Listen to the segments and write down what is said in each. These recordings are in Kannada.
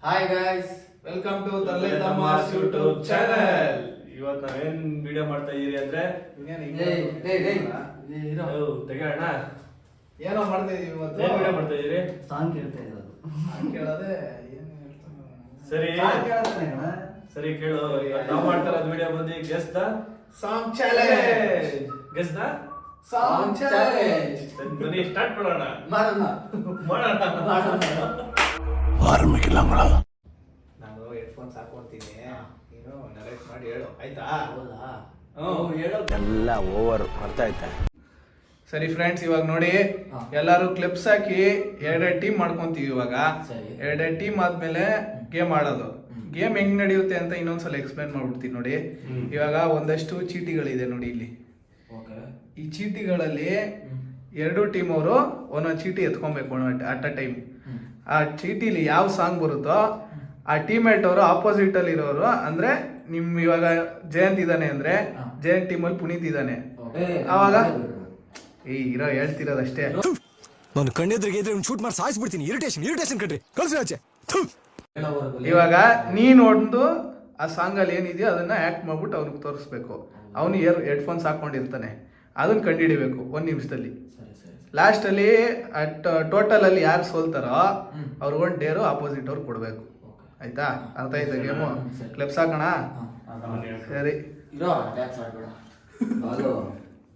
Hi guys, welcome to Tarle Tamas YouTube channel. ಇವತ್ತು ನಾವೇನ್ ವಿಡಿಯೋ ಮಾಡ್ತಾ ಇದೀರಿ ಅಂದ್ರೆ ತೆಗೋಣ. ಏನೋ ಮಾಡ್ತಾ ಇದೀವಿ ಇವತ್ತು. ಏನ್ ವಿಡಿಯೋ ಮಾಡ್ತಾ ಇದೀರಿ? ಸಾಂಗ್ ಕೇಳ್ತಾ ಇರೋದು. ಕೇಳದೆ ಸರಿ ಸರಿ ಕೇಳು. ನಾವು ಮಾಡ್ತಾ ಇರೋದು ವಿಡಿಯೋ ಬಂದು guess the song challenge. Guess the song challenge. ಬನ್ನಿ ಸ್ಟಾರ್ಟ್ ಮಾಡೋಣ. ಮಾಡೋಣ. ನಾನು ಹೆಡ್ಫೋನ್ಸ್ ಹಾಕೊಂತೀನಿ, ನೀನು ನರೇಟ್ ಮಾಡಿ ಹೇಳು, ಆಯ್ತಾ? ಹೌದಾ? ಎಲ್ಲ ಓವರ್ ಬರ್ತಾ ಐತೆ. ಸರಿ ಫ್ರೆಂಡ್ಸ್, ಇವಾಗ ನೋಡಿ ಎಲ್ಲಾರು ಕ್ಲಿಪ್ಸ್ ಹಾಕಿ ಎರಡೆರಡು ಟೀಮ್ ಮಾಡ್ಕೊಂತೀವಿ. ಇವಾಗ ಎರಡೆರಡು ಟೀಮ್ ಆದ್ಮೇಲೆ ಗೇಮ್ ಆಡೋದು. ಗೇಮ್ ಹೆಂಗ್ ನಡೆಯುತ್ತೆ ಅಂತ ಇನ್ನೊಂದ್ಸಲ ಎಕ್ಸ್ಪ್ಲೈನ್ ಮಾಡ್ಬಿಡ್ತೀನಿ ನೋಡಿ. ಇವಾಗ ಒಂದಷ್ಟು ಚೀಟಿಗಳಿದೆ ನೋಡಿ ಇಲ್ಲಿ. ಈ ಚೀಟಿಗಳಲ್ಲಿ ಎರಡು ಟೀಮ್ ಅವರು ಒಂದೊಂದು ಚೀಟಿ ಎತ್ಕೊಬೇಕು ಅಟ್ ಅ ಟೈಮ್. ಆ ಚೀಟಿಲಿ ಯಾವ ಸಾಂಗ್ ಬರುತ್ತೋ ಆ ಟೀಮೇಟ್ ಅವರು ಆಪೋಸಿಟ್ ಅಲ್ಲಿ ಇರೋರು, ಅಂದ್ರೆ ನಿಮ್ ಇವಾಗ ಜಯಂತ್ ಇದ್ದಾನೆ ಅಂದ್ರೆ ಜಯಂತ್ ಟೀಮ್ ಅಲ್ಲಿ ಪುನೀತ್ ಇದ್ದಾನೆ, ಅವಾಗ ಇರೋ ಹೇಳ್ತಿರೋದಷ್ಟೇ. ನಾನು ಕಣ್ಣೆದ್ರಿಗೆ ಇದ್ರೆ ಶೂಟ್ ಮಾಡಿ ಸಾಯಿಸ್ಬಿಡ್ತೀನಿ. ಇರಿಟೇಷನ್ ಕಟ್ರಿ ಕಳ್ಸಿ ಆಚೆ. ಇವಾಗ ನೀನ್ ಒಂದು ಆ ಸಾಂಗ್ ಅಲ್ಲಿ ಏನಿದೆಯೋ ಅದನ್ನ ಆಕ್ಟ್ ಮಾಡ್ಬಿಟ್ಟು ಅವ್ರಿಗೆ ತೋರಿಸ್ಬೇಕು. ಅವನು ಹೆಡ್ಫೋನ್ಸ್ ಹಾಕೊಂಡಿರ್ತಾನೆ, ಅದನ್ನ ಕಂಡುಹಿಡಿಬೇಕು 1 ನಿಮಿಷದಲ್ಲಿ. ಲಾಸ್ಟ್ ಅಲ್ಲಿ ಟೋಟಲ್ ಅಲ್ಲಿ ಯಾರು ಸೋಲ್ತಾರೋ ಅವ್ರಿಗೊಂದು ಡೇರು ಆಪೋಸಿಟ್ ಅವ್ರು ಕೊಡ್ಬೇಕು. ಆಯ್ತಾ? ಅರ್ಥ ಆಯ್ತಾ ಗೇಮು? ಕ್ಲಿಪ್ಸ್ ಹಾಕೋಣ. ಸರಿ,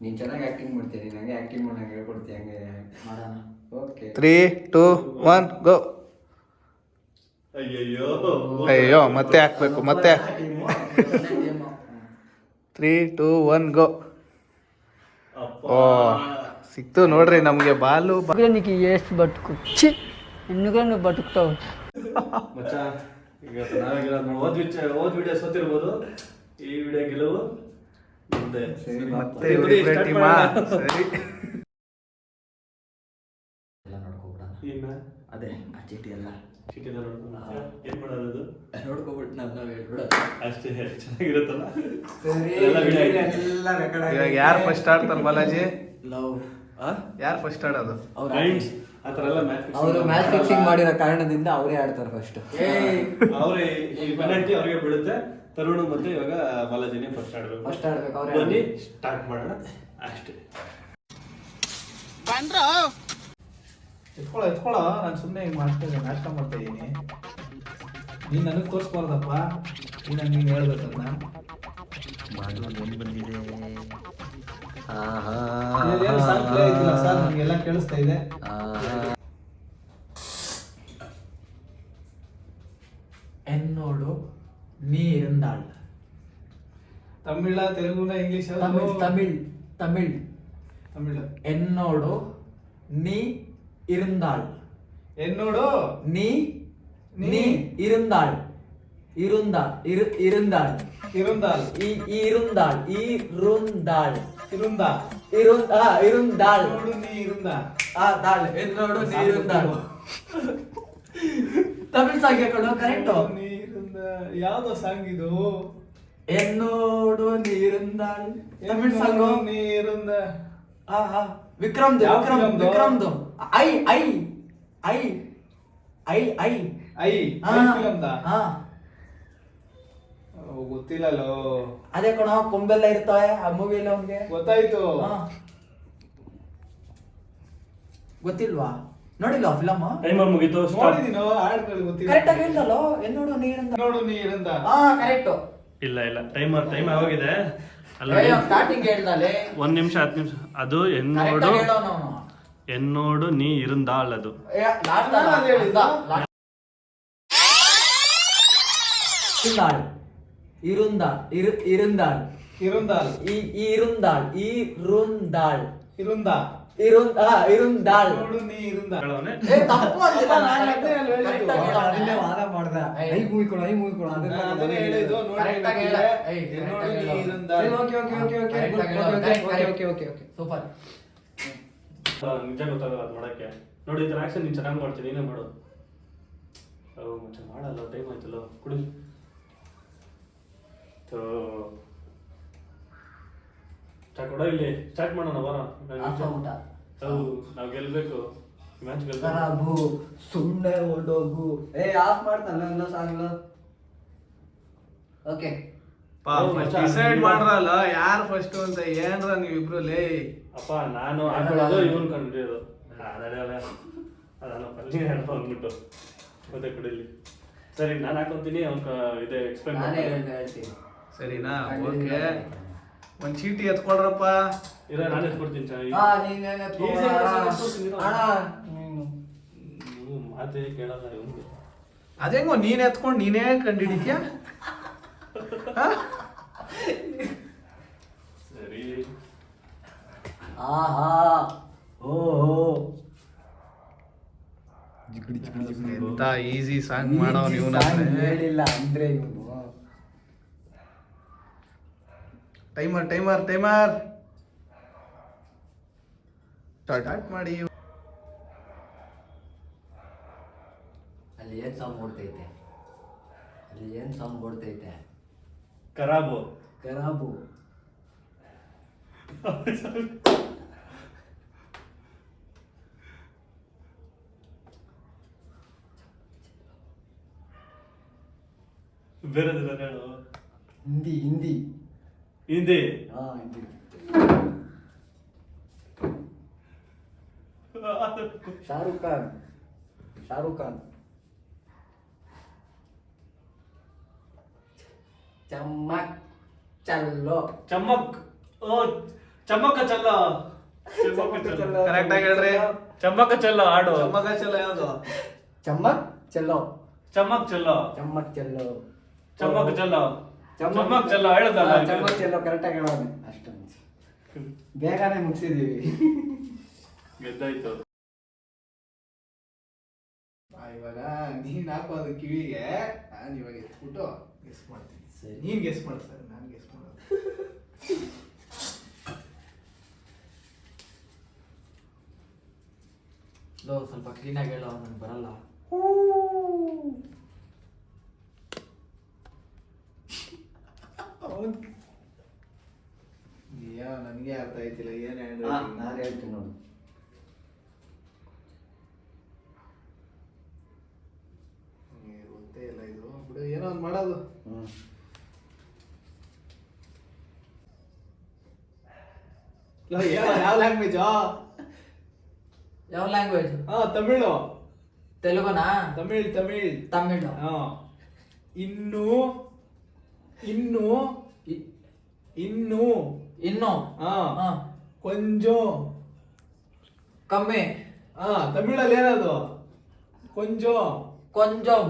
ನೀನ್ ಚೆನ್ನಾಗಿ ಆಕ್ಟಿಂಗ್ ಮಾಡ್ತೀನಿ, ನಂಗೆ ಆಕ್ಟಿಂಗ್ ಮಾಡಂಗೆ ಹೇಳ್ಕೊಡ್ತೀಯ, ಹಂಗೆ ಮಾಡೋಣ. ಓಕೆ, 3, 2, 1 ಗೋ. ಅಯ್ಯೋ ಮತ್ತೆ ಹಾಕ್ಬೇಕು, ಮತ್ತೆ 3, 2, 1 ಗೋ. ಓ ಸಿಕ್ತು ನೋಡ್ರಿ ನಮ್ಗೆ ಬಾಲು. ಎಷ್ಟು ಬದುಕು ಹೆಣ್ಣುಗಳನ್ನು ಬದುಕ್ತಾವ ಮಚ್ಚ. ಈಗ ಓದ್ ವಿಡಿಯೋ ಸೋತಿರ್ಬೋದು, ಈ ವಿಡಿಯೋ ಗೆಲುವು ಮುಂದೆ. ಮತ್ತೆ ಸರಿ ಎಲ್ಲ ನೋಡ್ಕೊಬಿಡ. ಇನ್ನ ಅದೇ ಆ ಚೀಟಿ ಎಲ್ಲ ಚೀಟಿನ ನೋಡ್ಕೊಂಡು ಏನ್ ಮಾಡೋದು? ನೋಡ್ಕೊಬಿಟ್ಟು ನಾವು ಹೇಳ್ಬಿಡೋದು ಅಷ್ಟೇ, ಚೆನ್ನಾಗಿರುತ್ತಲ್ಲ. ಇವಾಗ ಯಾರು ಫಸ್ಟ್ ಆಡ್ತಾರೆ ಬಾಲಾಜಿ? ಲವ್ ಯಾರು ಫಸ್ಟ್ ಆಡೋದು? ಅವರು ಮ್ಯಾಚ್ ಫಿಕ್ಸಿಂಗ್ ಮಾಡಿರೋ ಕಾರಣದಿಂದ ಅವರೇ ಆಡ್ತಾರೆ ಫಸ್ಟ್. ಅವ್ರೆ ಈ ಪೆನಾಲ್ಟಿ ಅವ್ರಿಗೆ ಬೀಳುತ್ತೆ. ತರುಣ್ ಮತ್ತೆ ಇವಾಗ ಬಾಲಾಜಿನೇ ಫಸ್ಟ್ ಆಡ್ಬೇಕು. ಅವ್ರೆ. ಬನ್ನಿ ಸ್ಟಾರ್ಟ್ ಮಾಡೋಣ ಅಷ್ಟೇ. ಎತ್ಕೊಳ್ಳೋ ನಾನು ಸುಮ್ಮನೆ ಹಿಂಗೆ ಮಾಡ್ತಾ ನಾಟಕ ಮಾಡ್ತಾ ಇದ್ದೀನಿ. ನೀನು ನನಗೆ ತೋರಿಸ್ಬಾರ್ದಪ್ಪ, ನೀನು ಹೇಳ್ಬೇಕಲ್ಲ. ಸರ್ ನಮಗೆಲ್ಲ ಕೇಳಿಸ್ತಾ ಇದೆ. എന്നോട് നീ ഇരുന്നാൾ. ತಮಿಳ, ತೆಲುಗುನ, ಇಂಗ್ಲಿಷ್? തമിഴ്. എന്നോട് നീ ഇരുന്നാൾ. എന്നോട് നീ ഇരുന്നാൾ. ഇരുന്നാൾ. ഇരുந்தாൽ. ഇരുന്നാൾ. ನೀ ಇರುಂದ. എന്നോട് നീ ഇരുന്നാൾ. ತಮಿಳ್ ಸಾಂಗ್ ಹಾಕೊಂಡು ಕರೆಕ್ಟ್. ಯಾವ್ದೋ ಸಾಂಗ್ ಇದು? എന്നോട് നീ ഇരുന്നാൾ ತಮಿಳ್ ಸಾಂಗ್. ನೀ ಇರುಂದ. ವಿಕ್ರಮ್ದು. ಐ ಫಿಲಮ್ದ? ಗೊತ್ತಿಲ್ಲಲ್ಲೋ. ಅದೇ ಕಣ, ಕೊಂಬೆಲ್ಲ ಇರ್ತವೆ ಆ ಮೂವಿಯಲ್ಲಿ. ಅವ್ನಿಗೆ ಗೊತ್ತಾಯ್ತು. ಗೊತ್ತಿಲ್ವಾ? ನೋಡಿಲ್ವಾ ಫಿಲಮ್? ಟೈಮರ್ ಮುಗೀತು. ನೋಡಿದೀನೋ, ಹಾಡ್ಗಳು ಗೊತ್ತಿಲ್ಲ. ಕರೆಕ್ಟ್ ಆಗಿ ಹೇಳ್ದಲ್ಲೋ, എന്നോട് ನೀ ഇരുന്നാൾ. ನೋಡು ನೀ ಇರುಂದ. ಕರೆಕ್ಟ್. ಇಲ್ಲ ಟೈಮ್ ಆಗೋಗಿದೆ. ಸ್ಟಾರ್ಟಿಂಗ್ ಹೇಳ್ದಲೆ 1 ನಿಮಿಷ 10 ನಿಮಿಷ. ಅದು എന്നോട് ನೀ ഇരുന്നാൾ. ಅದು ഇരുന്നാൾ. ನೋಡು ನೀ ಇರುಂದ. ತಪ್ಪು ಅಂದಿಲ್ಲ ನಾನು. ವಾದ ಮಾಡ್ದೆ. ಐ ಮೂವಿಕೊಡು. ಅದನ್ನೇ ಹೇಳಿದ್ದು. ಕರೆಕ್ಟ್ ಆಗಿ ಹೇಳ. എന്നോട് ನೀ ಇರುಂದ. Okay super. ನಿಜ ಗೊತ್ತಾಗಲ್ಲ ಅದು ಮಾಡಕ್ಕೆ. ನೋಡಿ ಈ ಥರ ಆಕ್ಷನ್ ನೀನು ಚೆನ್ನಾಗಿ ಮಾಡ್ತೀನಿ, ನೀನೇ ಮಾಡು. ಮಚ್ಚ ಮಾಡಲ್ಲ, ಟೈಮ್ ಆಯ್ತಲ್ಲ. ಕುಡಿ. ಕೊಡ ಇಲ್ಲಿ. ಸ್ಟಾರ್ಟ್ ಮಾಡೋಣ ಬರ. ನಾವು ಗೆಲ್ಬೇಕು. ಮ್ಯಾಚ್ ಗೆಲ್ತಾರೆ. ಖರಾಬು ಸುಮ್ಮನೆ ಓಡೋಗು. ಆಫ್ ಮಾಡ್ತಾನಲ್ಲ ಸಾಂಗ್ಲು. ಓಕೆ ಡಿಸೈಡ್ ಮಾಡ್ರಲ್ಲ ಯಾರು ಫಸ್ಟ್ ಅಂತ ಏನ್ರ ನೀವಿಬ್ರು ಲೇ. ಅಪ್ಪ ನಾನು ಹಾಕೊಳ್ಳೋದು ಇವನು ಕಂಡಿರೋದು ಅದನ್ನ ಪಲ್ಲಿ ಅಂದ್ಬಿಟ್ಟು ಮತ್ತೆ ಕುಡಿಲಿ. ಸರಿ ನಾನು ಹಾಕೊಂತೀನಿ ಅವ್ನ ಇದೆ ಎಕ್ಸ್ಪ್ಲೈನ್ ನಾನೇ ಮಾಡಿ. ಹೇಳ್ತೀನಿ. ಸರಿನಾ? ಓಕೆ, ಒಂದ್ ಚೀಟಿ ಎತ್ಕೊಡ್ರಪ್ಪ. ಇಲ್ಲ ನಾನು ಎತ್ಕೊಡ್ತೀನಿ ಚೆನ್ನಾಗಿ. ನೀನೇನೆ Easy ಮಾಡ್ತೀನಿ. ನೀನು ನೀವು ಮಾತೇ ಕೇಳಲ್ಲ ಇವನು. ಅದೇಂಗೋ ನೀನ್ ಎತ್ಕೊಂಡು ನೀನೇ ಕಂಡಿಡಿದ್ಯಾ? ಸರಿ ಆಹಾ ಓಹೋ ಎಂತ ಈಸಿ ಸಾಂಗ್ ಮಾಡವ್ ನೀವು. ಹೇಳಿಲ್ಲ ಅಂದ್ರೆ ಇವನು ಟೈಮರ್ ಟೈಮರ್ ಟೈಮರ್ ಸ್ಟಾರ್ಟ್ ಮಾಡಿ. ಅಲ್ಲಿ ಏನ್ ಸಾಂಗ್ ಓಡ್ತೈತೆ? ಅಲ್ಲಿ ಏನ್ ಸಾಂಗ್ ಓಡ್ತೈತೆ? ಖರಾಬು ಖರಾಬು. ಬೇರೆ ಹೇಳು. ಹಿಂದಿ ಹಿಂದಿ ಹಿಂದಿ ಹಿಂದಿ. ಶಾರುಖ್ ಖಾನ್. ಶಾರುಖ್ ಖಾನ್. ಚಮ್ಮಕ್ ಚಲ್ಲೋ. ಚಮ್ಮಕ್. ಓ ಚಮ್ಮಕ ಚಲ್ಲ. ಕರೆಕ್ಟ್ ಆಗಿ ಹೇಳ್ರಿ. ಚಮ್ಮಕ ಚಲ್ಲ ಹಾಡು. ಚಮ್ಮಕ ಚಲ ಯಾವ್ದು? ಚಮ್ಮಕ್ ಚಲ್ಲೋ. ಚಮ್ಮಕ್ ಚಲ್ಲ. ಚಮ್ಮಕ್ ಚಲ್ಲೋ. ಚಮ್ಮಕ್ ಚಲ್ಲ. ಚಮ್ಮಕ್ ಚಲ್ಲ ಹೇಳದಲ್ಲ. ಚಮ್ಮಕ್ ಚಲ್ಲೋ ಕರೆಕ್ಟ್ ಆಗಿ ಹೇಳೋದು ಅಷ್ಟೊಂದು ಬೇಗನೆ ಮುಗಿಸಿದೀವಿ. ಗೆದ್ದಾಯ್ತು. ಇವಾಗ ನೀನ್ ಹಾಕೋದು ಕಿವಿಗೆ, ನಾನು ಇವಾಗ ಎತ್ಬಿಟ್ಟು ಗೆಸ್ ಮಾಡ್ತೀನಿ. ಸರಿ. ನೀನ್ ಗೆಸ್ ಮಾಡು ಸರ್, ನಾನು ಗೆಸ್ ಮಾಡೋದು. ಸ್ವಲ್ಪ ಕ್ಲೀನಾಗಿ ಹೇಳೋ, ನನಗೆ ಬರಲ್ಲ. ನನಗೆ ಅರ್ಥ ಆಯ್ತಿಲ್ಲ ಏನ್ ನಾನು ಹೇಳ್ತೀನಿ ನೋಡು. ಗೊತ್ತೇ ಇಲ್ಲ ಇದು ಬಿಡು, ಏನೋ ಒಂದು ಮಾಡೋದು. ಯಾವ ಲ್ಯಾಂಗ್ವೇಜ್? ಯಾವ ಲ್ಯಾಂಗ್ವೇಜ್? ತಮಿಳು. ತೆಲುಗುನಾ? ತಮಿಳ್ ತಮಿಳ್ ತಮಿಳು. ಇನ್ನು ಇನ್ನು ಇನ್ನು ಇನ್ನು ಕೊಂಚೋ ಕಮ್ಮಿ. ತಮಿಳಲ್ಲಿ ಏನದು? ಕೊಂಚೋ ಕೊಂಜಂ.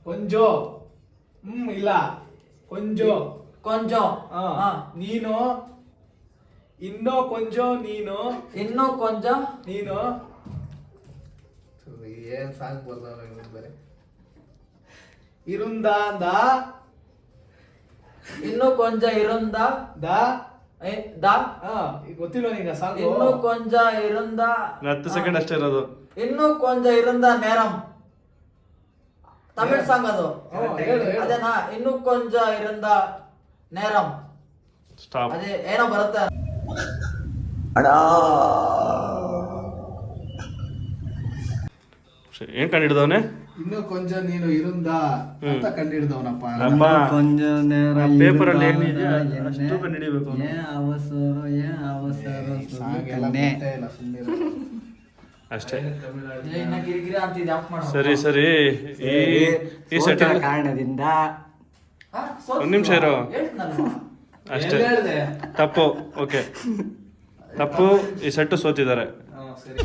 ಕೊಂಚೋ ಇಲ್ಲ ಕೊಂಚೋ ಕೊಂಜಂ. ನೀನು ಇನ್ನೋ ಕೊಂಚೋ ನೀನು ಇನ್ನು ಕೊಂಜ ನೀನು ಏನ್ ಸಾಂಗ್ ಬರ್ತಾವ ಬೇರೆ. ಇರುಂದ ಅಂದ ಇನ್ನು ಕೊಂಜ ಇರುಂದ ದ ದ ಗೊತ್ತಿಲ್ಲ ನಿಂಗ ಸಾಂಗ್? ಇನ್ನು ಕೊಂಜ ಇರುಂದ 10 ಸೆಕೆಂಡ್ ಅಷ್ಟೇ ಇರೋದು. ಇನ್ನು ಕೊಂಜ ಇರುಂದ ನೇರಂ. ತಮಿಳ್ ಸಾಂಗ್ ಅದು. ಅದೇನಾ? ಇನ್ನು ಕೊಂಜ ಇರುಂದ ನೇರಂ. ಸ್ಟಾಪ್. ಅದೇ ಏನೋ ಬರುತ್ತೆ. ಏನ್ ಕಂಡಿಡ್ದವನೆ? ಇನ್ನು ಕೊಂಚ ನೀನು ಇರುಂದ ಅಂತ ಕಂಡಿಡ್ದವನಪ್ಪ. ಪೇಪರ್ ಅಲ್ಲಿ ಏನಿದೆ ಅಷ್ಟು ಕಂಡಿಡಿಬೇಕು. ಸಾಂಗ್ ಎಲ್ಲ ಗೊತ್ತೇ ಇಲ್ಲ, ಸುಮ್ಮನೆ ಅಷ್ಟೇ. ಇನ್ನ ಗಿರಿಗಿರಿ ಅಂತಿದ್ದೆ, ಆಫ್ ಮಾಡು. ಸರಿ ಸರಿ. ಈ ಸೆಟ್ ಕಾರಣದಿಂದ ಒಂದ್ ನಿಮಿಷ ಇರೋ. ಅಷ್ಟೇ, ಹೇಳ್ದೆ. ತಪ್ಪು. ಓಕೆ, ತಪ್ಪು. ಈ ಸೆಟ್ ಸೋತಿದ್ದಾರೆ. ಸರಿ.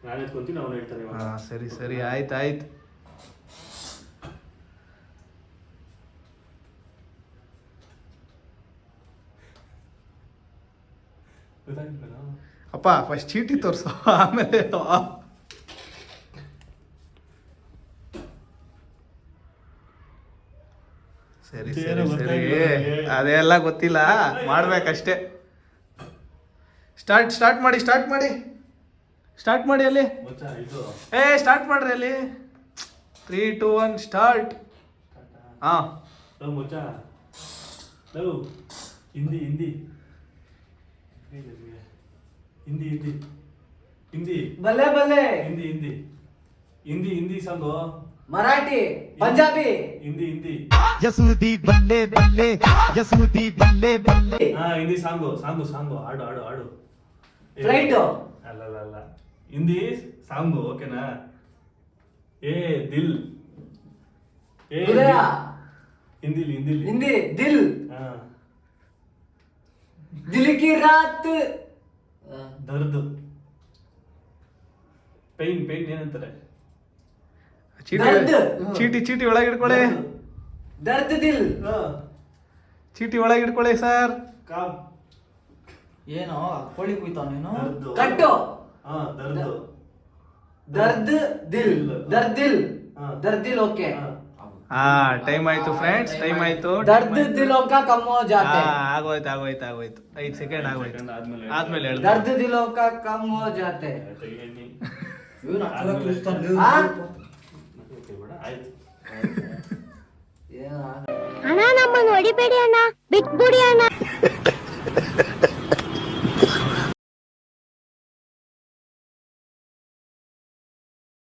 ನಾನು ಎತ್ಕೊಂತೀನಿ, ಅವನು ಹೇಳ್ತಾನೆ ಇವಾಗ. ಸರಿ ಸರಿ ಆಯ್ತು ಆಯ್ತು. ಗೊತ್ತಾಗಿಲ್ಲ? ಅಪ್ಪ ಫಸ್ಟ್ ಚೀಟಿ ತೋರ್ಸು, ಆಮೇಲೆ ಸರಿ ಸರಿ ಸರಿ. ಅದೆಲ್ಲ ಗೊತ್ತಿಲ್ಲ, ಮಾಡ್ಬೇಕಷ್ಟೇ. ಸ್ಟಾರ್ಟ್ ಮಾಡಿ ಸ್ಟಾರ್ಟ್ ಮಾಡಿ ಅಲ್ಲಿ. ಗೊತ್ತಾ ಇದು? ಸ್ಟಾರ್ಟ್ ಮಾಡ್ರಿ ಅಲ್ಲಿ. 3, 2, 1 ಸ್ಟಾರ್ಟ್. ಮುಚ್ಚ ಲವ್ ಹಿಂದಿ ಹಿಂದಿ ಹಿಂದಿ ಹಿಂದಿ ಹಿಂದಿ ಬಲ್ಲೆ ಬಲ್ಲೆ ಹಿಂದಿ ಹಿಂದಿ ಹಿಂದಿ ಹಿಂದಿ ಸಾಂಗು ಮರಾಠಿ ಪಂಜಾಬಿ ಹಿಂದಿ ಹಿಂದಿ ಯಸ್ಮುದಿ ಬಲ್ಲೆ ಬಲ್ಲೆ ಯಸ್ಮುದಿ ಬಲ್ಲೆ ಬಲ್ಲೆ ಹಾ ಹಿಂದಿ ಸಾಂಗು ಸಾಂಗು ಸಾಂಗು ಹಾಡು ಹಾಡು ಹಾಡು ಫ್ಲೈಟ್ ಅಲ್ಲ ಹಿಂದಿ ಸಾಂಗು ಓಕೆನಾ ಏ ದಿಲ್ ಏ ಹೃದಯ ಹಿಂದಿಲಿ ಹಿಂದಿಲಿ ಹಿಂದಿ ದಿಲ್ ಹಾ ದಿಲ್ ಕಿ ರಾತ್ ದರ್ದು ಪೈನ್ ಪೈನ್ ಏನಂತಾರೆ ಚೀಟಿ ದರ್ದ್. ಚೀಟಿ ಒಳಗೆ ಇಟ್ಕೊಳ್ಳಿ. ದರ್ದ್ ದಿಲ್ ಚೀಟಿ ಒಳಗೆ ಇಟ್ಕೊಳ್ಳಿ ಸರ್. ಕಾಮ್ ಏನೋ ಕೋಳಿ ಕುಯ್ತಾವ ನೀನು ದರ್ದು. ಕಟ್ಟು ಹಾ ದರ್ದು ದರ್ದ್ ದಿಲ್ ದರ್ದ್ ದಿಲ್ ಹಾ. ದರ್ದ್ ದಿಲ್ ಓಕೆ ಹಾ ಟೈಮ್ ಆಯ್ತು ಫ್ರೆಂಡ್ಸ್, ಟೈಮ್ ಆಯ್ತು. ದರ್ದ್ ದಿಲೋं का कम हो जाते ಆಗೋಯ್ತು 5 ಸೆಕೆಂಡ್ ಆಗೋಯ್ತು. ಆದ್ಮೇಲೆ ಹೇಳ್ದೆ. दर्द दिलों का कम हो जाते ಆಯ್ತು ಅಣ್ಣ ನಮ್ಮನ್ನು ಹೊಡಿಬೇಡಿ ಅಣ್ಣ, ಬಿಟ್ಬಿಡಿ ಅಣ್ಣ.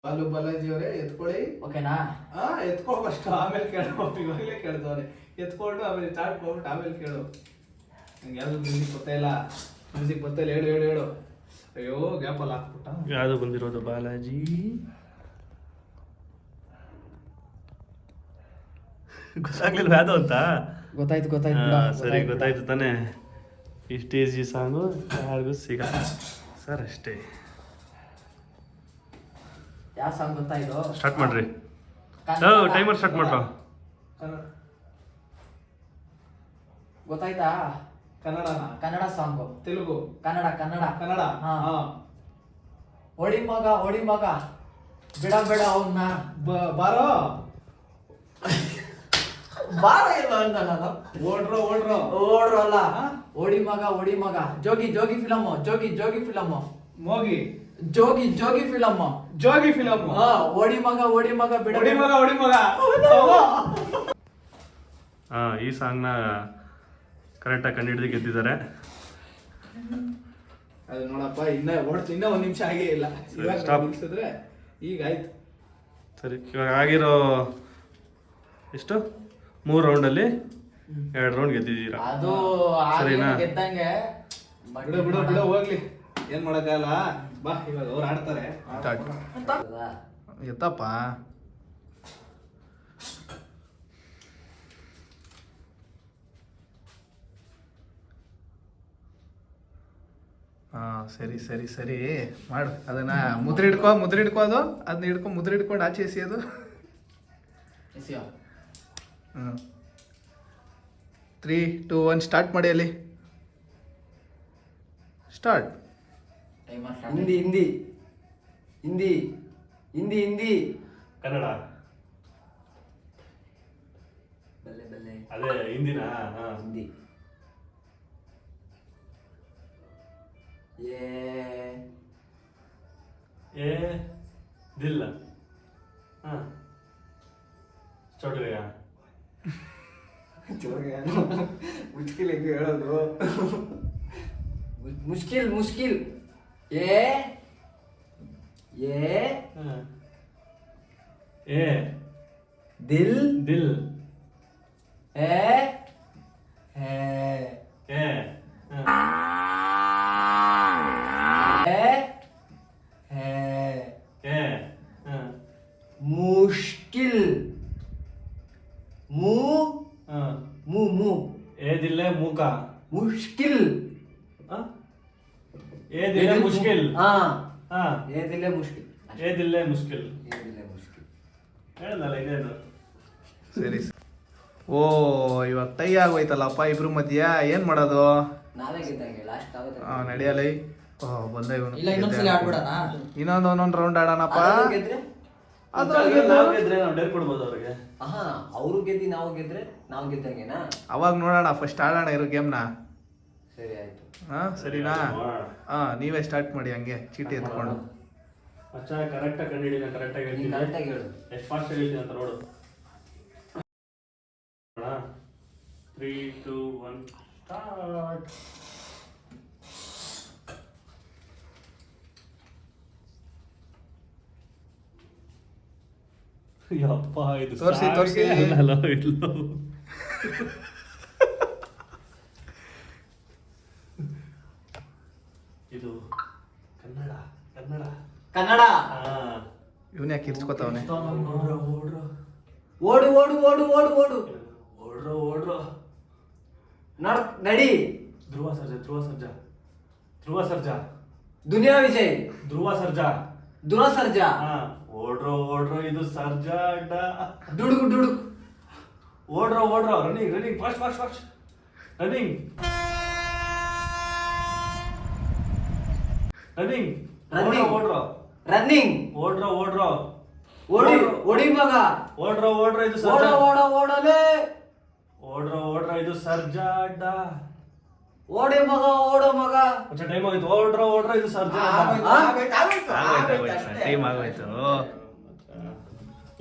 ಬಾಲು ಬಾಲಾಜಿ ಅವರೇ ಎತ್ಕೊಳ್ಳಿ. ಓಕೆನಾ ಎತ್ಕೊ ಫಸ್ಟ್, ಆಮೇಲೆ ಕೇಳು. ಇವಾಗಲೇ ಕೇಳ್ದವ್ರೆ. ಎತ್ಕೊಂಡು ಆಮೇಲೆ ಸ್ಟಾರ್ಟ್ ಮಾಡ್ಬಿಟ್ಟು ಆಮೇಲೆ ಕೇಳು. ನಂಗೆ ಯಾವ್ದು ಮ್ಯೂಸಿಕ್ ಗೊತ್ತಾಯಿಲ್ಲ. ಹೇಳು. ಅಯ್ಯೋ ಗ್ಯಾಪಲ್ಲಿ ಹಾಕ್ಬಿಟ್ಟ. ಯಾವುದು ಬಂದಿರೋದು ಬಾಲಾಜಿ? ಗೊತ್ತಾಗ್ಲಿಲ್ಲ ಯಾವುದು ಅಂತ? ಗೊತ್ತಾಯ್ತು ಸರಿ ಗೊತ್ತಾಯ್ತು ತಾನೇ. ಇಷ್ಟು ಈಸಿ ಸಾಂಗು ಯಾರಿಗೂ ಸಿಗಲ್ಲ ಸರ್, ಅಷ್ಟೇ. ಯಾವ ಸಾಂಗ್ ಗೊತ್ತಾಯ್ತು? ಸ್ಟಾರ್ಟ್ ಮಾಡ್ರಿ. ಟೈಮರ್ ಸ್ಟಾರ್ಟ್ ಮಾಡ್ರೋ. ಗೊತ್ತಾಯ್ತಾ? ಕನ್ನಡನ? ಕನ್ನಡ ಸಾಂಗು. ತೆಲುಗು? ಕನ್ನಡ. ಹಾ. ಹೊಡಿ ಮಗ ಬಿಡ ಅವನ್ನ ಬಾರೋ ಬಾರ ಇಲ್ಲ ಅಂತ ನಾನು. ಓಡ್ರೋ ಓಡ್ರು ಅಲ್ಲ, ಹೊಡಿ ಮಗ ಜೋಗಿ ಫಿಲಮ್. ಮೋಗಿ ಜೋಗಿ ಫಿಲಮ್. ಹೊಡಿ ಮಗ ಬಿಡ ಹೊಡಿ ಮಗ. ಹಾ, ಈ ಸಾಂಗ್ನ ಕರೆಕ್ಟಾಗಿ ಕಂಡುಹಿಡಿದು ಗೆದ್ದಿದ್ದಾರೆ. ಅದು ನೋಡಪ್ಪ, ಇನ್ನ ಒಂದ್ ನಿಮಿಷ ಆಗೇ ಇಲ್ಲ. ಇವಾಗ Stop. ಮುಗಿಸಿದ್ರೆ ಈಗ ಆಯ್ತು. ಸರಿ, ಇವಾಗ ಆಗಿರೋ ಎಷ್ಟು 3 ರೌಂಡಲ್ಲಿ 2 ರೌಂಡ್ ಗೆದ್ದಿದ್ದೀರಾ. ಅದು ಸರಿನಾ? ಗೆದ್ದಂಗೆ ಬಿಡು ಹೋಗ್ಲಿ, ಏನ್ ಮಾಡಕ್ಕಾಗಲ್ಲ. ಬಾ, ಇವಾಗ ಅವ್ರು ಆಡ್ತಾರೆ. ಎತ್ತಪ್ಪ. ಹಾ ಸರಿ ಮಾಡು. ಅದನ್ನ ಮುದ್ರೆ ಹಿಡ್ಕೊ ಅದು. ಅದನ್ನ ಮುದ್ರೆ ಹಿಡ್ಕೊಂಡು ಆಚೆ ಎಸಿಯೋದು. ಹ್ಮ್ 3, 2, 1 ಸ್ಟಾರ್ಟ್ ಮಾಡಿ. ಅಲ್ಲಿ ಸ್ಟಾರ್ಟ್. ಹಿಂದಿ ಕನ್ನಡ ಬಲ್ಲೆ ಅದೇ ಹಿಂದಿನಾ? ಹಾ. ಹಿಂದಿ. ಏ ದಿಲ್ಲ. ಹಾ, ಚೋಟಗಯ್ಯ. ಮುಷ್ಕಿಲ್ ಹೆಂಗೆ ಹೇಳೋದು? ಮುಷ್ಕಿಲ್. ಹಾ. ಏ ದಿಲ್ ದಿಲ್. ಹೇ ಏ ಹಾ. ಏ ಹಾ. ಮುಷ್ಕಿಲ್. ಹಾ. ಮೂ ಏದಿಲ್ಲೇ ಮೂಕ. ಮುಷ್ಕಿಲ್. ಹಾ? ಏದಿಲ್ಲೇ ಮುಷ್ಕಿಲ್. ಹಾ, ಹಾ. ಏದಿಲ್ಲೇ ಮುಷ್ಕಿಲ್. ಏದಿಲ್ಲೇ ಮುಷ್ಕಿಲ್. ಏದಿಲ್ಲೇ ಮುಷ್ಕಿಲ್. ಹೇಳಲ್ಲ ಇದೇನು? ಸರಿ. ಓ, ಇವಾಗ ಟೈ ಆಗೋಯ್ತಲ್ಲಪ್ಪ ಇಬ್ರು ಮಧ್ಯ. ಏನ್ ಮಾಡೋದು? ನಾವೇ ಗೆದ್ದಂಗೆ ಲಾಸ್ಟ್ ನಾವೇ. ನಡೆಯಲ್ಲ. ಬಂದ ಇವನು. ಇಲ್ಲ, ಇನ್ನೊಂದ್ಸಲ ಆಡ್ಬಿಡೋಣ. ಒಂದೊಂದು ರೌಂಡ್ ಆಡೋಣಪ್ಪ. ಗೆದ್ರೆ ನಾವು ಗೆದ್ರೆ ನಾವು ಡೇರ್ ಕೊಡ್ಬೋದು ಅವ್ರಿಗೆ. ಅವರು ಗೆದ್ದಿ ನಾವು ಗೆದ್ರೆ ನಾವು ಗೆದ್ದಂಗೆನಾ? ಅವಾಗ ನೋಡೋಣ. ಫಸ್ಟ್ ಆಡೋಣ ಇರೋ ಗೇಮ್ನ. ಸರಿ ಆಯ್ತು. ಹಾ ಸರಿನಾ? ನೀವೇ ಸ್ಟಾರ್ಟ್ ಮಾಡಿ. ಹಂಗೆ ಚೀಟಿ ಎತ್ಕೊಂಡು. ಅಚ್ಚ ಕರೆಕ್ಟಾಗಿ ಕಂಡಿಡಿ. ನಾನು ಕರೆಕ್ಟಾಗಿ ನೀನ್ ಹೇಳ್ತೀನಿ. ಕರೆಕ್ಟಾಗಿ ಹೇಳು. ಎಷ್ಟು ಫಾಸ್ಟ್ ಹೇಳ್ತೀನಿ ಅಂತ ನೋಡು. 3, 2, 1, start. ಯಪ್ಪ ಇದು ತೋರ್ಸಿ, ತೋರ್ಸಿ. ಅಲ್ಲ ಇಡ್ಲು. ಇದು ಕನ್ನಡ ಕನ್ನಡ ಕನ್ನಡ. ಇವನ್ ಯಾಕೆ ಇರ್ಸ್ಕೊತಾವನೆ? ಓಡ್ರೋ ಓಡ್ರೋ ಓಡು ಓಡು ಓಡು ಓಡು ಓಡು. ಓಡ್ರೋ ಓಡ್ರೋ. ನಡಿ. ಧ್ರುವ ಸರ್ಜಾ ಧ್ರುವ ಸರ್ಜಾ ಧ್ರುವ ಸರ್ಜಾ ದುನಿಯಾ ವಿಜಯ್. ಧ್ರುವ ಸರ್ಜಾ. ದುರ ಸರ್ಜಾ. ಹಾ ಓಡ್ರೋ ಓಡ್ರೋ ಇದು ಸರ್ಜಾ ಅಡ್ಡ. ಡುಡುಕು ಡುಡುಕು. ಓಡ್ರೋ ಓಡ್ರೋ running running fast fast fast running running Running. ಓಡ್ರೋ ರನ್ನಿಂಗ್. ಓಡ್ರೋ ಓಡ್ರೋ ಓಡಿ ಓಡಿ ಮಗ. ಓಡ್ರೋ ಓಡ್ರೋ ಇದು ಓಡ ಸರ್ಜಾ. ಓಡ ಓಡಲೇ. ಓಡ್ರೋ ಓಡ್ರೋ ಇದು ಸರ್ಜಾ ಅಡ್ಡ. ಓಡಿ ಮಗ ಓಡೋ ಮಗ. ಒಂಚೂರು ಟೈಮ್ ಆಗೋಯ್ತು. ಓಡ್ರೋ ಓಡ್ರೋ ಇದು ಸರ್ಜಾ ಅಡ್ಡ. ಟೈಮ್ ಆಗೋಯ್ತು.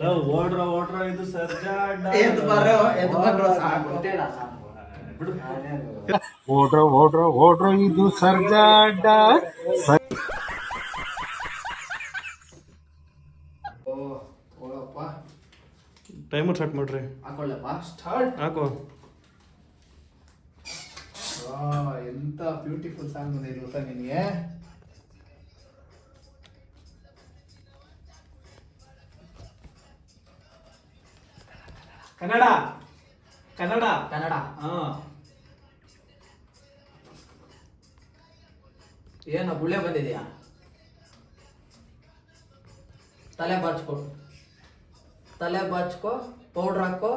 ಲವ್ ಓಡ್ರೋ ಓಡ್ರೋ ಇದು ಸರ್ಜಾ ಅಡ್ಡ. ಎದ್ದು ಬರೋ ಎದ್ದು ಬರೋ ಸಾಕು. ಗೊತ್ತಿಲ್ಲ ಸಾಕು. ಬಿಡು. ಓಡ್ರೋ ಓಡ್ರೋ ಓಡ್ರೋ ಇದು ಸರ್ಜಾಡ ಓಡಪ್ಪ. ಟೈಮರ್ ಸ್ಟಾರ್ಟ್ ಮಾಡ್ರಿ. ಹಾಕೊಳ್ಳಪ್ಪ. ಸ್ಟಾರ್ಟ್. ಹಾಕೋ. ಎಂತ ಬ್ಯೂಟಿಫುಲ್ ಸಾಂಗ್ ಬಂದಿದೆ ಗೊತ್ತಾ ನಿನಗೆ? ಕನ್ನಡ ಕನ್ನಡ ಕನ್ನಡ. ಹಾ. ಏನು ಗುಳ್ಳೆ ಬಂದಿದ್ಯಾ? ತಲೆ ಬಾಚ್ಕೊ. ತಲೆ ಬಾಚ್ಕೊ ಪೌಡ್ರ್ ಹಾಕೋ.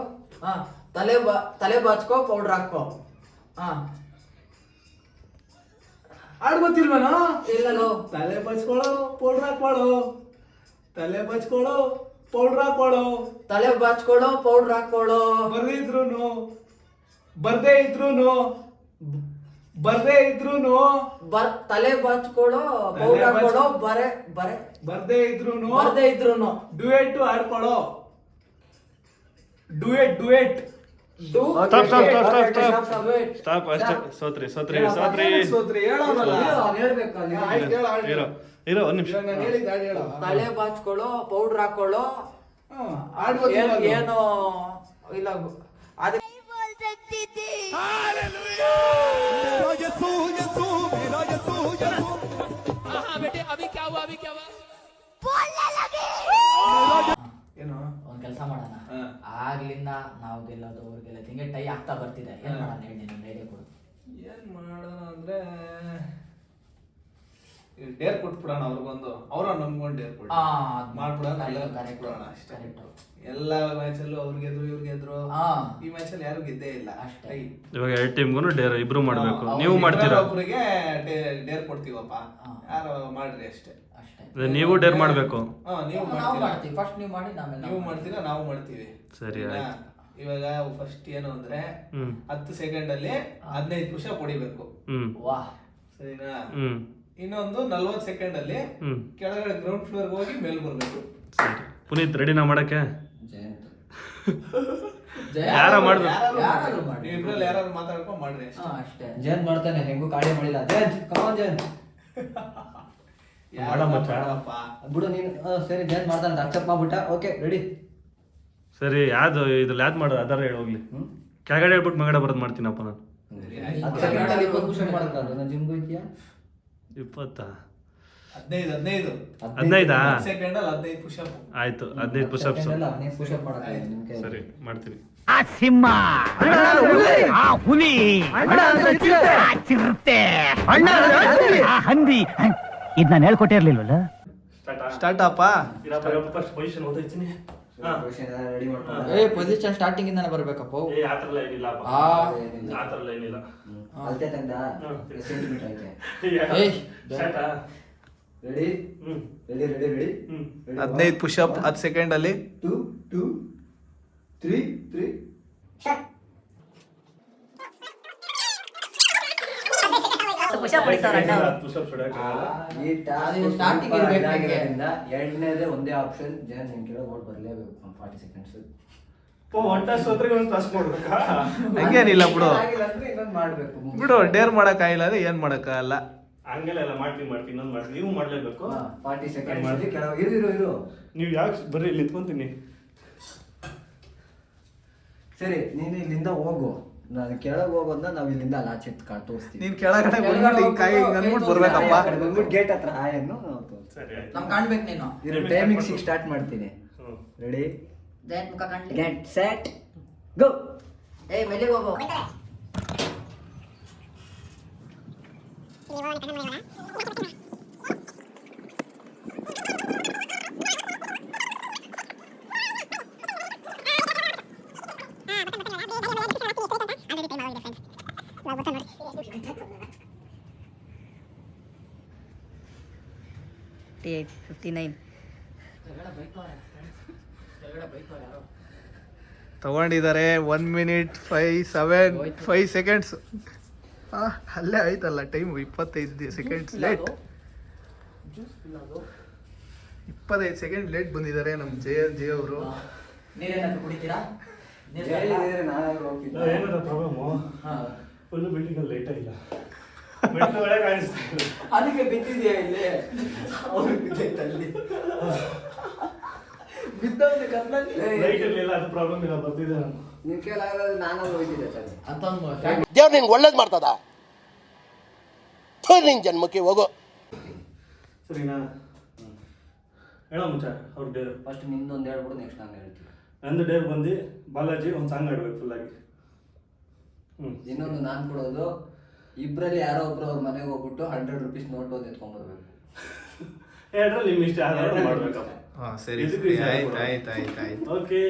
ಹಾ ತಲೆ ಬಾಚ್ಕೊ ಪೌಡ್ರ್ ಹಾಕೋ. ಹಾ ಹಾಡ್ ಗೊತ್ತಿಲ್ವನೋ? ಇಲ್ಲಲೋ. ತಲೆ ಬಚ್ಕೊಳ್ಳೋ ಪೌಡ್ರ್ ಹಾಕೊಳ್ಳೋ. ತಲೆ ಬಚ್ಕೊಳ್ಳೋ ಪೌಡ್ರ್ ಹಾಕೊಳ್ಳೋ. ತಲೆ ಬಾಚ್ಕೊಳ್ಳೋ ಪೌಡ್ರ್ ಹಾಕೊಳ್ಳೋ. ಬರ್ದಿದ್ರುನು ಬರ್ದೇ ಇದ್ರುನು ತಲೆ ಬಾಚ್ಕೊಳ್ಳೋ ಪೌಡ್ರ್ ಹಾಕೊಳ್ಳೋ. ಬರೆ ಬರೆ ಬರ್ದೇ ಇದ್ರುನು ಬರ್ದೇ ಇದ್ರುನು ಡುಯೆಟ್ ಆಡ್ಕೊಳ್ಳೋ. Duet stop stop stop stop stop stop ಅಷ್ಟೇ. ಸೋತ್ರಿ ಸೋತ್ರಿ ಸೋತ್ರಿ. ಸೋತ್ರಿ ಹೇಳೋನಲ್ಲ. ಹೇಳ್ಬೇಕು ಅಲ್ಲಿ. ಆಯ್ತು, ಹೇಳು, ಆಯ್ತು. ಇರೋ ಇರೋ ಒಂದ್ ನಿಮಿಷ. ಇವಾಗ ನಾನು ಹೇಳಿದ್ದು ಹಾಡು ಹೇಳು. ತಲೆ ಬಾಚ್ಕೊಳ್ಳೋ ಪೌಡ್ರ್ ಹಾಕೊಳ್ಳೋ. ಹಾಡ್ ಗೊತ್ತಿಲ್ಲ ಅದು. ಏನು ಇಲ್ಲ ಅದೇ ಏನು? ಒಂದ್ ಕೆಲಸ ಮಾಡೋಣ. ಹಾ. ಆಗ್ಲಿಂದ ನಾವು ಗೆಲ್ಲೋದು ಅವ್ರು ಗೆಲ್ಲೋದು ಹಿಂಗೆ ಟೈ ಆಗ್ತಾ ಬರ್ತಿದೆ. ಏನ್ ಮಾಡೋಣ ಹೇಳಿ, ನೀನು ಐಡಿಯಾ ಕೊಡು. ಏನ್ ಮಾಡೋಣ ಅಂದ್ರೆ ಡೇರ್ ಕೊಟ್ಬಿಡೋಣ ಅವ್ರಿಗೊಂದು. ಅವ್ರ ನಮ್ಗೊಂದು ಡೇರ್ ಕೊಡಿ ಮಾಡ್ಬಿಡೋಣ. ಅಷ್ಟೇ. ಎಲ್ಲ ಮ್ಯಾಚಲ್ಲೂ ಅವ್ರು ಗೆದ್ರು ಇವ್ರು ಗೆದ್ರು. ಈ ಮ್ಯಾಚಲ್ಲಿ ಯಾರು ಗೆದ್ದೇ ಇಲ್ಲ ಅಷ್ಟೇ. ಟೈ. ಇವಾಗ 2 ಟೀಮ್ಗೂ ಡೇರ್ ಇಬ್ರು ಮಾಡ್ಬೇಕು. ಅವ್ರು ನೀವು ಮಾಡ್ತೀರಾ? ಒಬ್ರಿಗೆ ಡೇರ್ ಕೊಡ್ತೀವಪ್ಪ. ಯಾರು ಮಾಡ್ರಿ ಅಷ್ಟೇ. ಅದೇ ನೀವು ಡೇರ್ ಮಾಡ್ಬೇಕು. ನೀವು ನಾವು ಮಾಡ್ತೀರಾ? ಮಾಡ್ತೀವಿ. ಫಸ್ಟ್ ನೀವು ಮಾಡಿ ಆಮೇಲೆ ನೀವು ಮಾಡ್ತೀರಾ, ನಾವು ಮಾಡ್ತೀವಿ. ಸರಿ, ಸರಿನಾ? ಆಯ್ತು. ಇವಾಗ ಫಸ್ಟ್ ಏನು ಅಂದ್ರೆ ಹ್ಮ್ 10 ಸೆಕೆಂಡ್ ಅಲ್ಲಿ 15 ಪುಷಪ್ ಹೊಡಿಬೇಕು. ಹ್ಮ್ ವಾಹ್. ಸರಿನಾ? ಹ್ಮ್ ಇನ್ನೊಂದು 40 ಸೆಕೆಂಡ್ ಅಲ್ಲಿ ಹ್ಮ್ ಕೆಳಗಡೆ ಗ್ರೌಂಡ್ ಫ್ಲೋರ್ ಹೋಗಿ ಮೇಲ್ ಬರ್ಬೇಕು. ಸರಿ. ಪುನೀತ್ ರೆಡಿನಾ ಮಾಡಕ್ಕೆ? ಜಯಂತ್ ಯಾರ ಮಾಡ್ಬೇಕು? ಯಾರಾದ್ರೂ ಮಾಡಿ. ನೀವು ಇಬ್ರಲ್ಲಿ ಯಾರು ಮಾತಾಡ್ಕೊಂಡು ಮಾಡ್ರಿ ಅಷ್ಟೇ. ಅಷ್ಟೇ. ಜಯಂತ್ ಮಾಡ್ತಾನೆ, ಹೆಂಗೂ ಕಾಳಿ ಮಾಡಿಲ್ಲ. ಜಯಂತ್ ಕಮಾನ್ ಜಯಂತ್. ಯಾರು ಮಾಡೋ ಮಚ್ಚ. ಮಾಡಪ್ಪ. ಬಿಡು ನೀನು. ಸರಿ ಜಯಂತ್ ಮಾಡ್ತಾನೆ, ಅಕ್ಸೆಪ್ಟ್ ಮಾಡ್ಬಿಟ್ಟ. Okay ready. ಸರಿ. ಯಾವ್ದು ಇದ್ರಲ್ಲಿ ಯಾವ್ದು ಮಾಡೋದು ಅದರ ಹೇಳಿ ಹೋಗ್ಲಿ. ಕೆಳಗಡೆ ಹೇಳ್ಬಿಟ್ಟು ಮಗಡೆ ಬರೋದು ಮಾಡ್ತೀನಪ್ಪ ನಾನು. ಸರಿ, ಆಯ್ತು. 10 ಸೆಕೆಂಡಲ್ಲಿ 20 ಪುಷಪ್ ಮಾಡೋಕ್ಕಾಗಲ್ಲ. ನಾನು ಜಿಮ್ಗೆ ಹೋಗ್ತೀಯಾ? 20 15 15 ಸೆಕೆಂಡ್ ಅಲ್ಲಿ 15 ಪುಷಪ್. ಆಯ್ತು. 15 ಪುಷಪ್ಸ್. 15 ಪುಷಪ್ ಮಾಡೋಕ್ಕಾಗಲ್ಲ ನಿಮ್ ಕೈಯಲ್ಲಿ. ಸರಿ ಮಾಡ್ತೀನಿ. ಆ ಸಿಂಹ ಆ ಹುಲಿ ಆ ಚಿರತೆ ಆ ಹಂದಿ ಇದ್ ನಾನು ಹೇಳ್ಕೊಟ್ಟಿರ್ಲಿಲ್ವಲ್ಲ. ಸ್ಟಾರ್ಟ್ ಅಪ್ಪ. ಫಸ್ಟ್ ಪೊಸಿಷನ್ ಓದೈತೀನಿ. ಕ್ವೆಶ್ಚನ್ ಎಲ್ಲ ರೆಡಿ ಮಾಡ್ಕೊಂಡು. ಏ ಪೊಸಿಷನ್ ಸ್ಟಾರ್ಟಿಂಗ್ ಇಂದಾನೆ ಬರ್ಬೇಕಪ್ಪ. ಏ ಆ ಥರ ಎಲ್ಲ ಏನಿಲ್ಲಪ್ಪ. ಆ ಥರ ಎಲ್ಲ ಏನಿಲ್ಲ. ಅಳತೆ ತಂದ ಸೆಂಟಿಮೀಟರ್ ಐತೆ. ಏಯ್. ಸ್ಟಾರ್ಟಾ? ರೆಡಿ ಹ್ಮ್ ರೆಡಿ ರೆಡಿ ರೆಡಿ. ಹ್ಮ್ 15 ಪುಷಪ್ 10 ಸೆಕೆಂಡ್ ಅಲ್ಲಿ. 2 2 3 ಪುಷಪ್ ಹೊಡಿತಾವ್ರಣ್ಣ ಅವ್ರು. ಪುಷಪ್ ಹೊಡೆಯಕ್ಕಾಗಲ್ಲ. ಈ ಟಾಸ್ಕ್ ಅದು starting ಇರ್ಬೇಕು ನಿಂಗೆ. ಎರಡನೇದೇ ಒಂದೇ ಆಪ್ಷನ್. ಜಯಂತ್ ನಿನ್ ಕೇಳೋ ಓಟ್ ಬರಲೇಬೇಕು. 40 ಸೆಕೆಂಡ್ಸ್. ಒನ್ ಟಾಸ್ ಹೋದ್ರೆ ಒಂದು ಟಾಸ್ ಮಾಡ್ಬೇಕಾ? ಹಂಗೇನಿಲ್ಲ ಬಿಡು ಆಗಿಲ್ಲ ಅಂದ್ರೆ ಇನ್ನೊಂದು ಮಾಡ್ಬೇಕು ಬಿಡು, ಡೇರ್ ಮಾಡಕ್ಕಾಗಿಲ್ಲ ಅಂದ್ರೆ ಏನ್ ಮಾಡಕ್ಕಾಗಲ್ಲ. ಹಂಗೆಲ್ಲ ಎಲ್ಲ ಮಾಡ್ತೀನಿ ಇನ್ನೊಂದು ಮಾಡ್ತೀನಿ, ನೀವು ಮಾಡ್ಲೇಬೇಕು. 40 ಸೆಕೆಂಡ್ ಕೆಳಗೆ ಇರು ನೀವು ಯಾಕೆ ಬರ್ರಿ ಇಲ್ಲಿ ನಿಂತ್ಕೊಂತೀನಿ. ಸರಿ ನೀನು ಇಲ್ಲಿಂದ ಹೋಗು, ನಾನು ಕೆಳಗೆ ಹೋಗೋದನ್ನ ನಾವು ಇಲ್ಲಿಂದ ಅಲ್ಲಿ ಆಚೆ ತೋರಿಸ್ತೀವಿ. ನೀನ್ ಕೆಳಗಡೆ ಬಂದ್ಬಿಟ್ಟು ಹಿಂಗ್ ಕೈ ಹಿಂಗ್ ಅಂದ್ಬಿಟ್ಟು ಬರ್ಬೇಕಪ್ಪ. ಬಂದ್ಬಿಟ್ಟು ಗೇಟ್ ಹತ್ರ ಹಾಯನ್ನು ನಾವು ತೋರಿಸ್ತೀವಿ. ಸರಿ ಆಯ್ತು. ನಮ್ ಕಾಣ್ಬೇಕು ನೀನು. ಇರು ಟೈಮಿಂಗ್ 6 ಸ್ಟಾರ್ಟ್ ಮಾಡ್ತೀನಿ. ರೆಡಿ ಜಯಂತ್ ಮುಖ ಕಾಣ್ಲಿ. Get set go. ಏಯ್ ಮೆಲ್ಲಿಗೆ ಹೋಗು. ತಗೊಂಡಿದ್ದಾರೆ 1 minute 5 seconds. ಅಲ್ಲೇ ಆಯ್ತಲ್ಲ time. 25 seconds late, 25 second late ಬಂದಿದ್ದಾರೆ ನಮ್ಮ ಜೆ ಅವರು. ನೀರೇನಾದ್ರು ಕುಡಿತೀರಾ? ನಾನಾದ್ರೂ ಹೋಗ್ತೀನಿ. ಏನದ ಪ್ರಾಬ್ಲಮ್ಮು? ಫುಲ್ಲು ಬಿಲ್ಡಿಂಗ್ ಅಲ್ಲಿ ಲೈಟ್ ಇಲ್ಲ, ಮೆಟ್ಲು ಒಳಗೆ ಕಾಣಿಸ್ತಾ ಇಲ್ಲ. ಅದಕ್ಕೆ ಬಿದ್ದಿದ್ಯಾ ಇಲ್ಲಿ? ಅವ್ರು ಬಿದ್ದೈತಲ್ಲಿ. ಬಿದ್ದವ್ರೆ ಕತ್ಲಲ್ಲಿ. ಲೈಟ್ ಇರಲಿಲ್ಲ, ಅದು ಪ್ರಾಬ್ಲಮ್ ಇಲ್ಲ, ಬರ್ತಿದ್ದೆ ನಾನು. ನೀವು ಕೇಳಾದ್ರೆ ನಾನಾದ್ರೂ ಹೋಗ್ತಿದ್ದೆ ತಾನೆ. ಅಂತ ಒಂದು ದೇವ್ರು ನಿಂಗೆ ಒಳ್ಳೇದು ಮಾಡ್ತದ, ನಿಂಗೆ ಜನ್ಮಕ್ಕೆ ಹೋಗೋ. ಸರಿನಾ? ಹೇಳೋ ಮುಂಚೆ ಅವ್ರ ಡೇರ್. ಫಸ್ಟ್ ನಿಂದೊಂದು ಹೇಳ್ಬಿಡು, ನೆಕ್ಸ್ಟ್ ನಾನು ಹೇಳ್ತೀನಿ. ನಂದು ಡೇರ್ ಬಂದು ಬಾಲಾಜಿ ಒಂದು ಸಾಂಗ್ ಆಡ್ಬೇಕು ಫುಲ್ಲಾಗಿ. ಇನ್ನೊಂದು ನಾನು ಕೊಡೋದು, ಇಬ್ಬರಲ್ಲಿ ಯಾರೋ ಒಬ್ರು ಅವ್ರ ಮನೆಗೆ ಹೋಗ್ಬಿಟ್ಟು 100 ರೂಪೀಸ್ ನೋಟ್ ಒಂದು ಎತ್ಕೊಂಡ್ಬರ್ಬೇಕು. ಎರಡರಲ್ಲಿ ನಿಮ್ಮ ಇಷ್ಟ ಯಾವ್ದಾದ್ರು ಮಾಡ್ಬೇಕಪ್ಪ. ಸರಿ ಆಯ್ತು. ಓಕೆ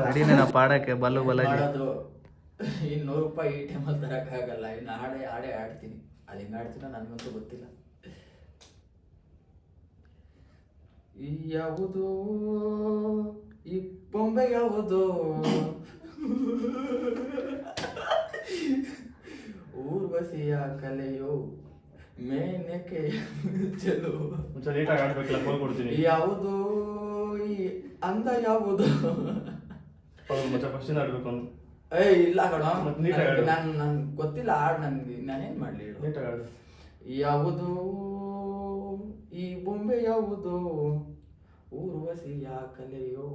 ರೆಡಿನೇನ ಪಾಡಕ್ಕೆ ಬಲ್ಲು ಬಲಾಜಿ. ಮಾಡೋದು. ಇನ್ನು 100 ರೂಪಾಯಿ ಈ ಟೈಮಲ್ಲಿ ತರಕ್ಕಾಗಲ್ಲ. ಇನ್ನು ಹಾಡೇ ಆಡ್ತೀನಿ. ಅದು ಹೆಂಗೆ ಆಡ್ತೀನೋ ನನಗಂತೂ ಗೊತ್ತಿಲ್ಲ. ಈ ಯಾವುದೋ ಈ ಬೊಂಬೆ ಯಾವುದೋ ಊರ್ವಶಿಯ ಕಲೆಯೋ ಮೇನಕೆ ಚಲೋ. ಮುಂಚೆ ನೀಟಾಗಿ ಆಡ್ಬೇಕಿಲ್ಲ, ಫೋನ್ ಕೊಡ್ತೀನಿ. ಯಾವುದು ಈ ಅಂದ ಯಾವುದು? ಮುಂಚೆ ಫಸ್ಟ್ ಆಡ್ಬೇಕು ಅವ್ನು. ಏಯ್ ಇಲ್ಲ ಕಣ, ಮತ್ತೆ ನೀಟಾಗಿ ಆಡು. ನನ್ ಗೊತ್ತಿಲ್ಲ ಹಾಡು ನನಗೆ. ನಾನೇನ್ ಮಾಡ್ಲಿ ಹೇಳು? ನೀಟಾಗಿ ಆಡು. ಯಾವುದು ಈ ಬೊಂಬೆ ಯಾವುದು? ಊರ್ವಶಿಯ ಕಲೆಯೋ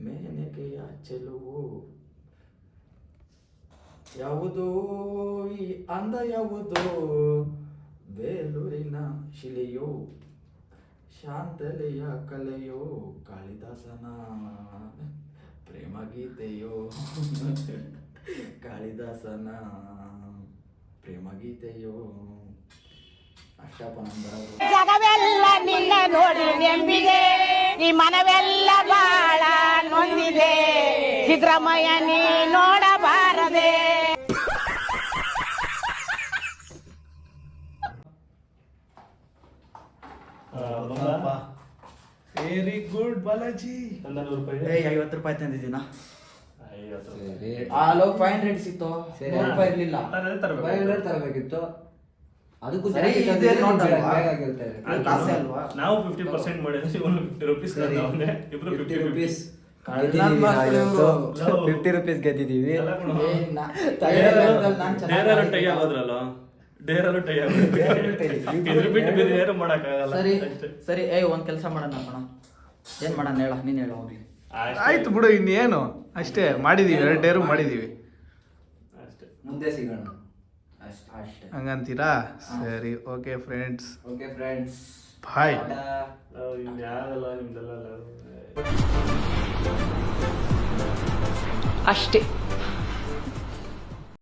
ಮೇನಕೆಯ ಚೆಲುವು. ಯಾವುದು ಈ ಅಂದ ಯಾವುದು? ಬೇಲೂರಿನ ಶಿಲೆಯೋ ಶಾಂತಲೆಯ ಕಲೆಯೋ ಕಾಳಿದಾಸನ ಪ್ರೇಮ ಗೀತೆಯೋ ಕಾಳಿದಾಸನ ಪ್ರೇಮ ಗೀತೆಯೋ. ಅಷ್ಟಪ್ಪ ನನ್ ಬರೋದು. ಜಗವೆಲ್ಲ ನಿನ್ನ ನೋಡಿ ನೆಂಬಿದೆ, ಈ ಮನವೆಲ್ಲ ಬಾಳ ನೊಂದಿದೆ. ಸಿದ್ದರಾಮಯ್ಯ ನೀ ನೋಡಬಾರದೆ. Very good Balaji. 100 ರೂಪಾಯಿ. 50 ರೂಪಾಯಿ ತಂದಿದ್ದೀನ. 50 ಸರಿ. ಆಲೋ 500 ಸಿಕ್ತು. 100 ರೂಪಾಯಿ ಇರ್ಲಿಲ್ಲ. ತರಬೇಕು. 500 ತರಬೇಕಿತ್ತು. ಅದಕ್ಕೂ ಸರಿ, ಜಾಸ್ತಿ ಇದೇ ತಂದಿದ್ರೆ ನೋಟ್ ಅಲ್ವಾ? ಬೇಕಾಗಿರುತ್ತೆ. ಅದು ಕಾಸೆ ಅಲ್ವಾ? ನಾವು 50% ಮಾಡಿದ್ರೆ ಇವನು 50 ರೂಪೀಸ್ ಸರಿ. ಇಬ್ರು 50 ರೂಪೀಸ್ ಕಳ್ಳನ್ ಮಕ್ಳು ಇವ್ರು. 50 ರೂಪೀಸ್ ಗೆದ್ದಿದ್ದೀವಿ. ಡೇರಲ್ಲೂ ಟೈ ಆಗೋದ್ರಲ್ಲ, ಡೇರಲ್ಲೂ ಟೈ ಆಗೋದು. ಇದ್ರ ಬಿಟ್ಟು ಬೇರೆ ಏನು ಮಾಡೋಕ್ಕಾಗಲ್ಲ. ಸರಿ ಸರಿ. ಒಂದ್ ಕೆಲಸ ಮಾಡೋಣ ಕಣ. ಏನ್ ಮಾಡೋಣ ಹೇಳ, ನೀನ್ ಹೇಳು ಅವ್ರಿಗೆ. ಆಯ್ತು ಬಿಡು, ಇನ್ನೇನು ಅಷ್ಟೇ ಮಾಡಿದೀವಿ. 2 ಡೇರು ಮಾಡಿದೀವಿ. ಅಷ್ಟೇ. ಮುಂದೆ ಸಿಗೋಣ ಅಷ್ಟೇ. ಅಷ್ಟೇ. ಹಂಗಂತೀರಾ? ಸರಿ, ಓಕೆ ಫ್ರೆಂಡ್ಸ್, ಓಕೆ ಫ್ರೆಂಡ್ಸ್, ಬಾಯ್. ಇನ್ಯಾವುದಲ್ಲ ನಿಮ್ದೆಲ್ಲ ಅಷ್ಟೇ.